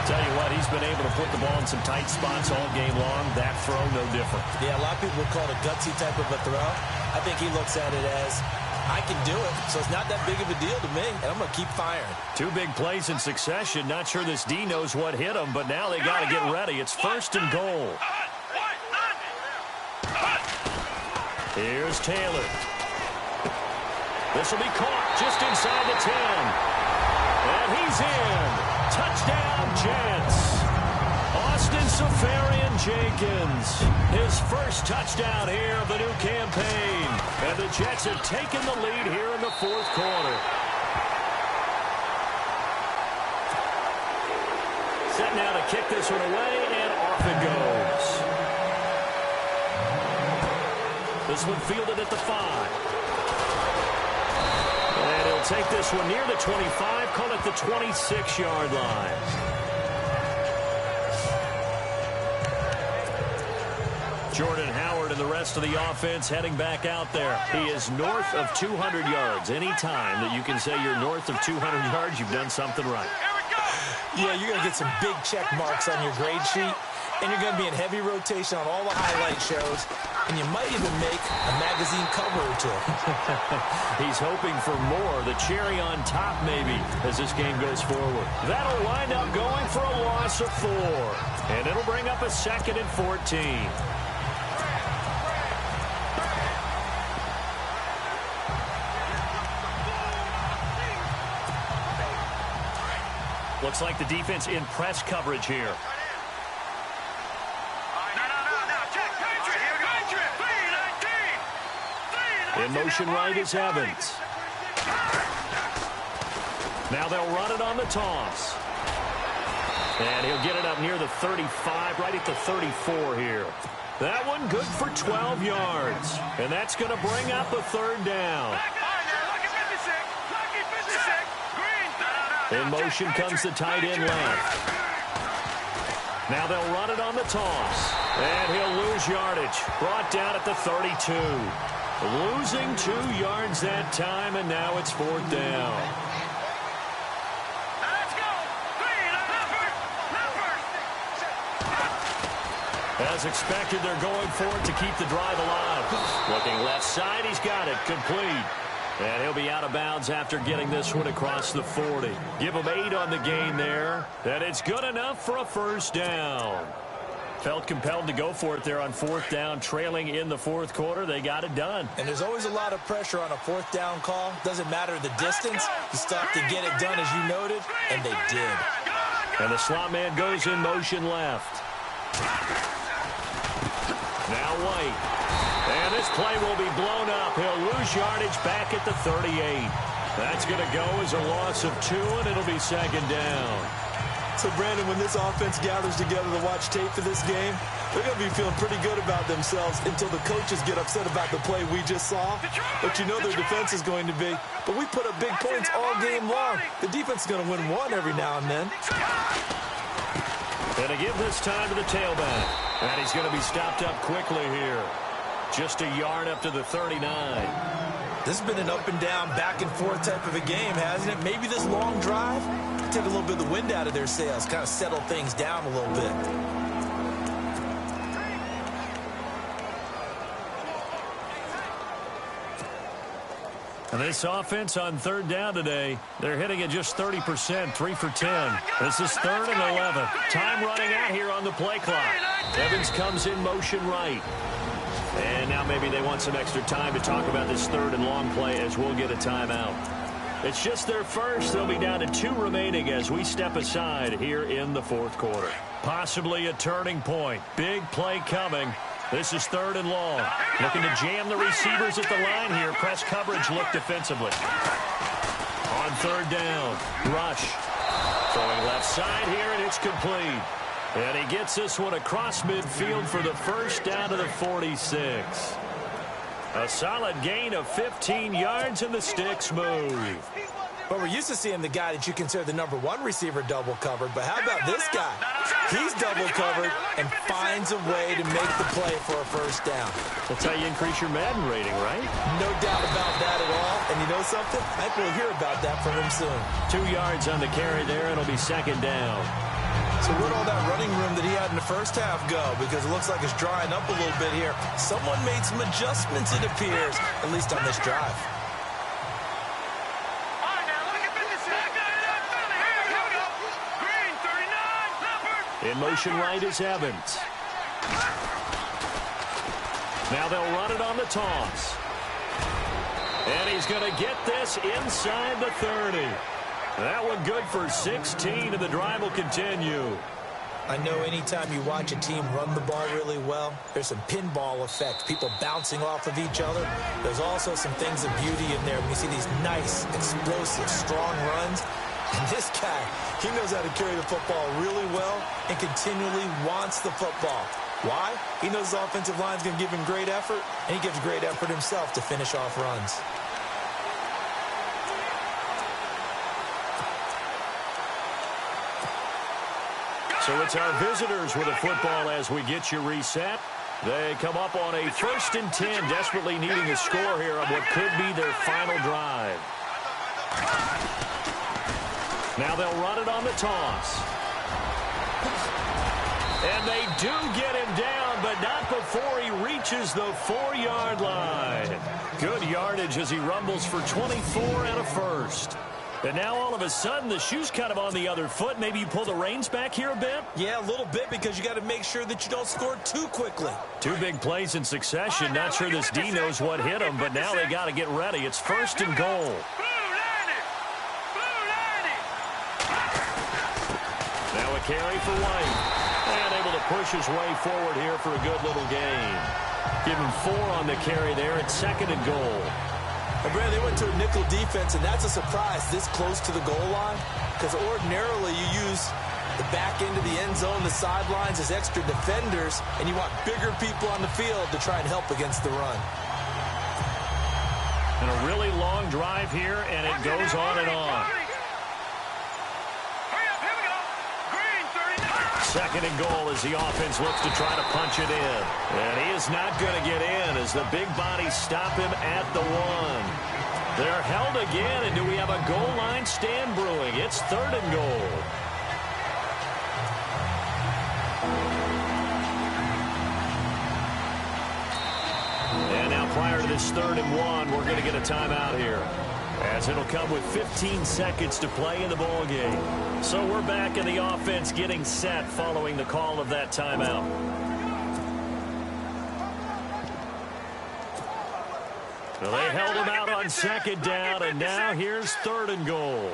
Tell you what, he's been able to put the ball in some tight spots all game long. That throw, no different. Yeah, a lot of people would call it a gutsy type of a throw. I think he looks at it as, I can do it, so it's not that big of a deal to me, and I'm going to keep firing. 2 big plays in succession. Not sure this D knows what hit him, but now they got to get ready. It's 1st and goal. Here's Taylor. This will be caught just inside the 10. And he's in. Touchdown, Jets. Austin Seferian-Jenkins. His first touchdown here of the new campaign. And the Jets have taken the lead here in the 4th quarter. Set now to kick this one away, and off it goes. This one fielded at the 5. And he'll take this one near the 25, call it the 26-yard line. Jordan Howard and the rest of the offense heading back out there. He is north of 200 yards. Any time that you can say you're north of 200 yards, you've done something right. Yeah, you're going to get some big check marks on your grade sheet, and you're going to be in heavy rotation on all the highlight shows, and you might even make a magazine cover or 2. He's hoping for more, the cherry on top maybe, as this game goes forward. That'll wind up going for a loss of 4, and it'll bring up a 2nd and 14. Looks like the defense in press coverage here. In motion right is Evans. Now they'll run it on the toss. And he'll get it up near the 35, right at the 34 here. That one good for 12 yards. And that's going to bring up a third down. In motion comes the tight end left. Now they'll run it on the toss. And he'll lose yardage. Brought down at the 32. Losing 2 yards that time, and now it's fourth down. As expected, they're going for it to keep the drive alive. Looking left side, he's got it. Complete. And he'll be out of bounds after getting this one across the 40. Give him 8 on the gain there. And it's good enough for a first down. Felt compelled to go for it there on fourth down, trailing in the fourth quarter. They got it done. And there's always a lot of pressure on a fourth down call. Doesn't matter the distance. You stop to get it done, as you noted, and they did. And the slot man goes in motion left. Now White. And this play will be blown up. He'll lose yardage back at the 38. That's going to go as a loss of 2, and it'll be second down. So, Brandon, when this offense gathers together to watch tape for this game, they're going to be feeling pretty good about themselves until the coaches get upset about the play we just saw. But you know their defense is going to be. But we put up big points all game long. The defense is going to win one every now and then. And to give this time to the tailback. And he's going to be stopped up quickly here. Just a yard up to the 39. This has been an up and down, back and forth type of a game, hasn't it? Maybe this long drive take a little bit of the wind out of their sails, kind of settle things down a little bit. And this offense on third down today, they're hitting at just 30%, 3 for 10. This is 3rd and 11. Time running out here on the play clock. Evans comes in motion right. And now maybe they want some extra time to talk about this third and long play as we'll get a timeout. It's just their first. They'll be down to 2 remaining as we step aside here in the fourth quarter. Possibly a turning point. Big play coming. This is 3rd and long. Looking to jam the receivers at the line here. Press coverage look defensively. On 3rd down, rush. Throwing left side here, and it's complete. And he gets this one across midfield for the first down to the 46. A solid gain of 15 yards, and the sticks move. But we're used to seeing the guy that you consider the #1 receiver double covered. But how about this guy? He's double covered and finds a way to make the play for a first down. That's how you increase your Madden rating, right? No doubt about that at all. And you know something? I think we'll hear about that from him soon. 2 yards on the carry there. It'll be second down. So where'd all that running room that he had in the first half go? Because it looks like it's drying up a little bit here. Someone made some adjustments, it appears, at least on this drive. In motion right is Evans. Now they'll run it on the toss. And he's going to get this inside the 30. That one good for 16, and the drive will continue. I know anytime you watch a team run the ball really well, there's some pinball effect, people bouncing off of each other. There's also some things of beauty in there when you see these nice, explosive, strong runs. And this guy, he knows how to carry the football really well and continually wants the football. Why? He knows the offensive line's going to give him great effort, and he gives great effort himself to finish off runs. So it's our visitors with a football as we get you reset. They come up on a 1st and 10, desperately needing a score here on what could be their final drive. Now they'll run it on the toss. And they do get him down, but not before he reaches the 4-yard line. Good yardage as he rumbles for 24 and a first. And now all of a sudden the shoe's kind of on the other foot. Maybe you pull the reins back here a bit? Yeah, a little bit, because you got to make sure that you don't score too quickly. 2 big plays in succession. Not sure this D knows what hit him, but now they got to get ready. It's 1st and goal. a carry for White. And able to push his way forward here for a good little gain. Give him 4 on the carry there at 2nd and goal. And Brad, they went to a nickel defense, and that's a surprise this close to the goal line, because ordinarily you use the back end of the end zone, the sidelines as extra defenders, and you want bigger people on the field to try and help against the run. And a really long drive here, and it goes on and on. 2nd and goal as the offense looks to try to punch it in. And he is not going to get in as the big bodies stop him at the 1. They're held again, and do we have a goal line stand brewing? It's 3rd and goal. And now prior to this 3rd and 1, we're going to get a timeout here, as it'll come with 15 seconds to play in the ball game. So we're back in the offense getting set following the call of that timeout. Well, they held him out on 2nd down, and now here's 3rd and goal.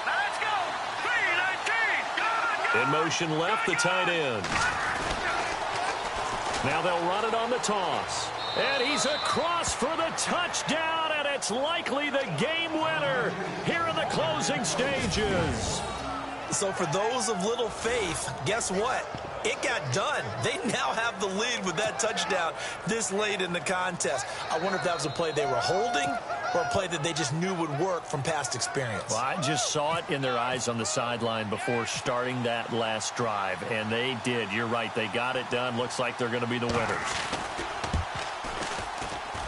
Let's go. 3-19. In motion left, the tight end. Now they'll run it on the toss. And he's across for the touchdown, and it's likely the game winner here in the closing stages. So for those of little faith, guess what? It got done. They now have the lead with that touchdown this late in the contest. I wonder if that was a play they were holding or a play that they just knew would work from past experience. Well, I just saw it in their eyes on the sideline before starting that last drive, and they did. You're right. They got it done. Looks like they're going to be the winners.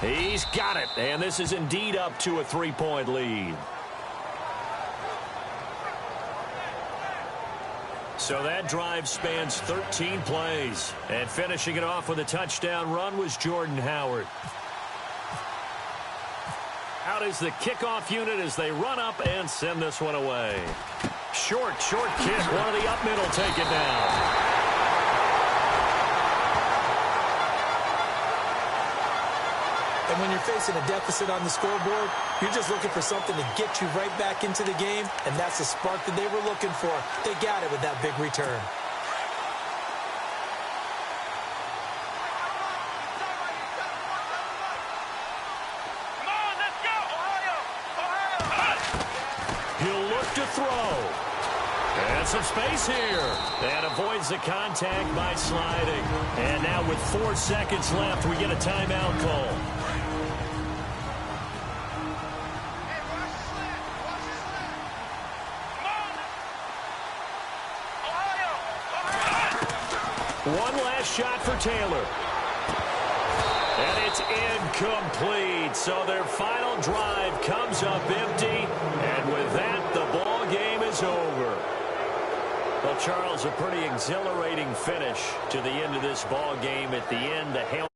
He's got it, and this is indeed up to a 3-point lead. So that drive spans 13 plays, and finishing it off with a touchdown run was Jordan Howard. Out is the kickoff unit as they run up and send this one away. Short kick. One of the up middle take it down. And when you're facing a deficit on the scoreboard, you're just looking for something to get you right back into the game, and that's the spark that they were looking for. They got it with that big return. Come on, let's go. Ohio. He'll look to throw. And some space here. And avoids the contact by sliding. And now with 4 seconds left, we get a timeout call. One last shot for Taylor. And it's incomplete. So their final drive comes up empty. And with that, the ball game is over. Well, Charles, a pretty exhilarating finish to the end of this ball game. At the end, the Hail